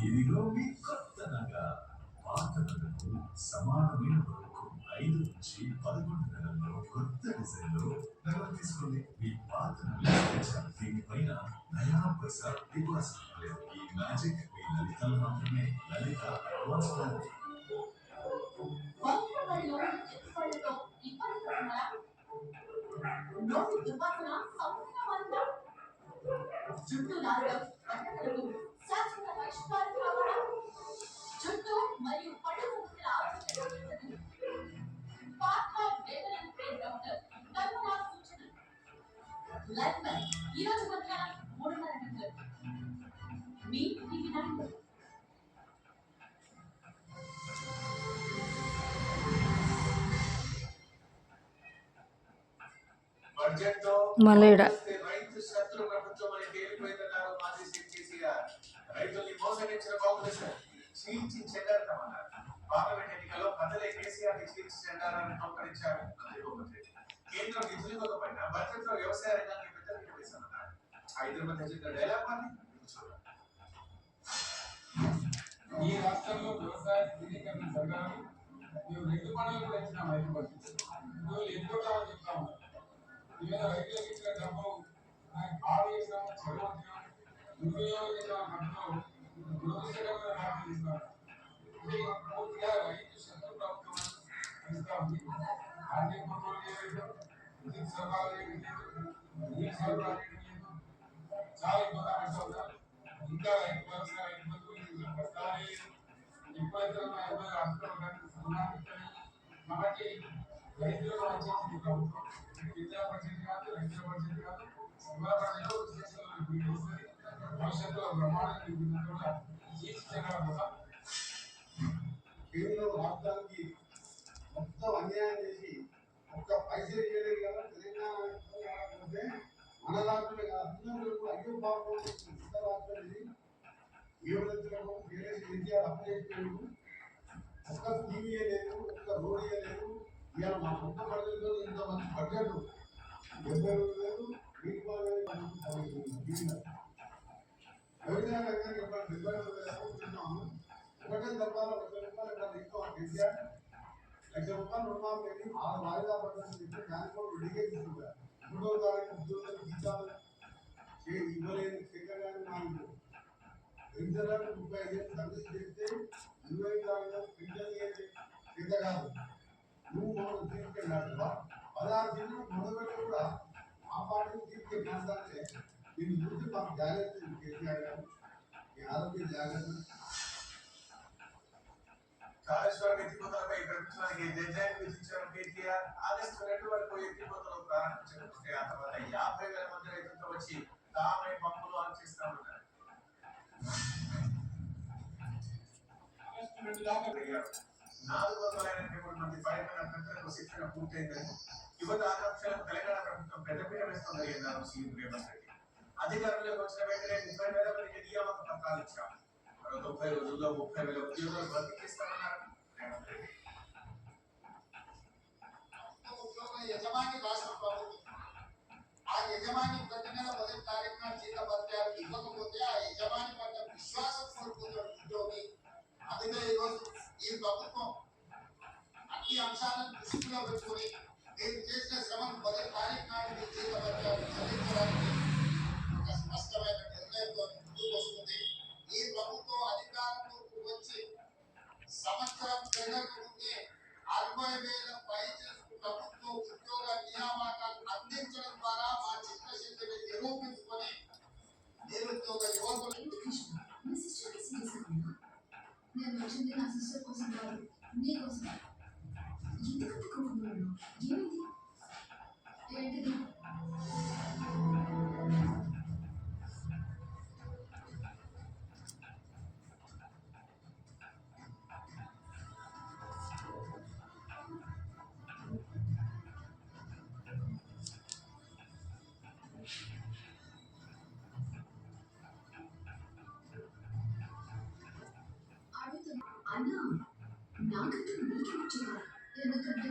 ఇదిగో మీ కొత్త నగ పాత నగకు సమానమైన వరకు 5 నుంచి 11 నెలల్లో కొత్త డిజైన్లో నగలు తీసుకోండి. మీ పాత నగలు దీనిపైన నయా పైసా డిపాజిట్ లేదు. ఈ మ్యాజిక్ మీ లలితలు మాత్రమే. లలిత అడ్వాన్స్ ప్లాన్. జుట్టు లాగడం బట్టలకు శాశ్వత పరిష్కారం కావాలా? జుట్టు మరియు పళ్ళు ముక్కల ఆరోగ్యం పాత వేదన ట్రేడ్ డాక్టర్ కల్పన సూచన లైఫ్ లైన్ ఈ రోజు మధ్యాహ్నం 3:30 గంటలకు మీ టీవీ 9. మలేడ రైతు శత్రు ప్రభుత్వం అని తేలిపోయిందన్నారు మాజీ సీఎం కేసీఆర్. రైతుల్ని మోసగించిన కాంగ్రెస్ చీల్చి చెండారమన్నారు. పార్లమెంట్ ఎన్నికల్లో ప్రజలే కేసీఆర్ ని చీల్చి చెండారని తొలకరించారు. కేంద్రం నిధులు ఇవ్వకపోయినా బడ్జెట్ లో వ్యవసాయ రంగాన్ని పెద్దపీట వేశామన్నారు. హైదరాబాద్ చెప్పిన డైలాగ్ అని ఈ రాష్ట్రంలో వ్యవసాయ స్థిరీకరణ జరగాలని మేము 2 పంటలు పెంచినాం. ఎంతో కావాలని చెప్తాము. ఈవేళ రైతులకు ఇచ్చిన డబ్బు కాలు చేసినాం, చెరువు దుర్వినియోగం చేసిన పంటలో దురదృష్టకరమైన వ్యాప్తి చేస్తున్నారు. అంటే పూర్తిగా రైతు శత్రు ప్రభుత్వం ఇస్తా ఉంది. అన్ని కొనుగోలు చేయలేదు, విద్యుత్ సరఫరా చేయలేదు, నీటి సరఫరా చేయలేదు, చాలా ఇబ్బంది పడుతూ ఉన్నారు. ఇంకా రైతు భరోసా ఇబ్బందులు ప్రస్తావన ఎప్పుడైతే ఇబ్బందులు అర్థం కాబట్టి రైతులకు వచ్చేసింది ప్రభుత్వం. విద్యా పరిస్థితి కాదు, రైతుల పరిస్థితి కాదు, భవిష్యత్తులో బ్రహ్మాండంగా జీవించగల కేంద్రం రాష్ట్రానికి మొత్తం అన్యాయం చేసి ఒక్క పైసలు చేయలేదు కదా. తెలంగాణ మన రాష్ట్రమే కాదు, అందరూ కూడా అయ్యో బాబు ఇతర రాష్ట్రాలు ఏ విధంగా ఎన్టీఆర్ అప్లై చేయలేదు. ఒక్క టీవీ లేదు, ఒక్క రోడ్ లేదు. ఇవాళ మా సొంత ప్రజలతో ఇంతమంది బడ్జెట్ 70,000 వ్యవసాయ రంగానికి 70,000 ఒకటే తప్పాలి. 1,00,000 ఎక్కువ కేసీఆర్ 1,00,000 రుణమాఫీ 6 వాయిదా పడ్డాలని చెప్పి బ్యాంకు రెడీగా తీసుకుంటారు. 3వ తారీఖు ఉద్యోగులకు జీతాలు ఇవ్వలేదు. సెక్రటరీ నాకు పెన్షన్లకు 35 ఏళ్ళు సర్వీస్ చేస్తే 25 తారీఖు పెన్షన్ చేత కాదు. నువ్వు మనం తీసుకెళ్ళాడువా 16 సీట్లు మొదలుపెట్టి కూడా ఆ పార్టీని తీసుకెళ్ళాలంటే దీన్ని చూసి మాకు జాగ్రత్త కేసీఆర్ గారు మీ ఆరోగ్య జాగ్రత్త. కాళేశ్వరం ఎత్తిపోతలపై ప్రభుత్వానికి డెడ్లైన్ విధించారు కేటీఆర్. ఆగస్టు 2 వరకు ఎత్తిపోతలు ప్రారంభించకపోతే ఆ తర్వాత 50,000 మంది రైతులతో వచ్చి తామే పంపులు ఆన్ చేస్తామన్నారు. ఆగస్టు 2 483 మంది ఫైర్మెన్ అభ్యర్థులకు శిక్షణ పూర్తయిందని, యువత ఆకాంక్షలకు తెలంగాణ ప్రభుత్వం పెద్దపీట వేస్తోందని అన్నారు సీఎం రేవంత్ రెడ్డి. అధికారంలోకి వచ్చిన వెంటనే 30,000 మందికి నియామక పత్రాలు ఇచ్చాం. మరో 90 రోజుల్లో 30,000 ఉద్యోగులు భర్తీ చేస్తామన్నారు రేవంత్ రెడ్డి. యజమాని రాష్ట్ర ప్రభుత్వం ఆ యజమాని ప్రతి నెల 1వ తారీఖున జీతభత్యాలు ఇవ్వకపోతే ఆ యజమాని పట్ల విశ్వాసం కోల్పోతున్న ఉద్యోగి. అందుకే ఈరోజు ఈ ప్రభుత్వం అన్ని అంశాలను దృష్టిలో పెట్టుకుని మీరు చేసిన శ్రమను 1వ తారీఖు నాడు మీ జీతభత్యాలు చెల్లించడానికి ఒక స్పష్టమైన నిర్ణయంతో ముందుకు వస్తుంది. ఈ ప్రభుత్వం అధికారంలోకి వచ్చి సంవత్సరం తిరగక ముందే 60,000 పైచేలకు ప్రభుత్వ ఉద్యోగ నియామకాలు అందించడం ద్వారా మా చిత్తశుద్ధిని నిరూపించుకొని నిరుద్యోగ యువకులు నేను వచ్చింది నా సిస్టర్ కోసం కాదు, నీకోసం. ఎందుకంత కోపంగా ఉన్నావు? ఏమిటి? ఏంటిది? అన్నా, నాకంటే నీకే వచ్చేవారు. ఎందుకంటే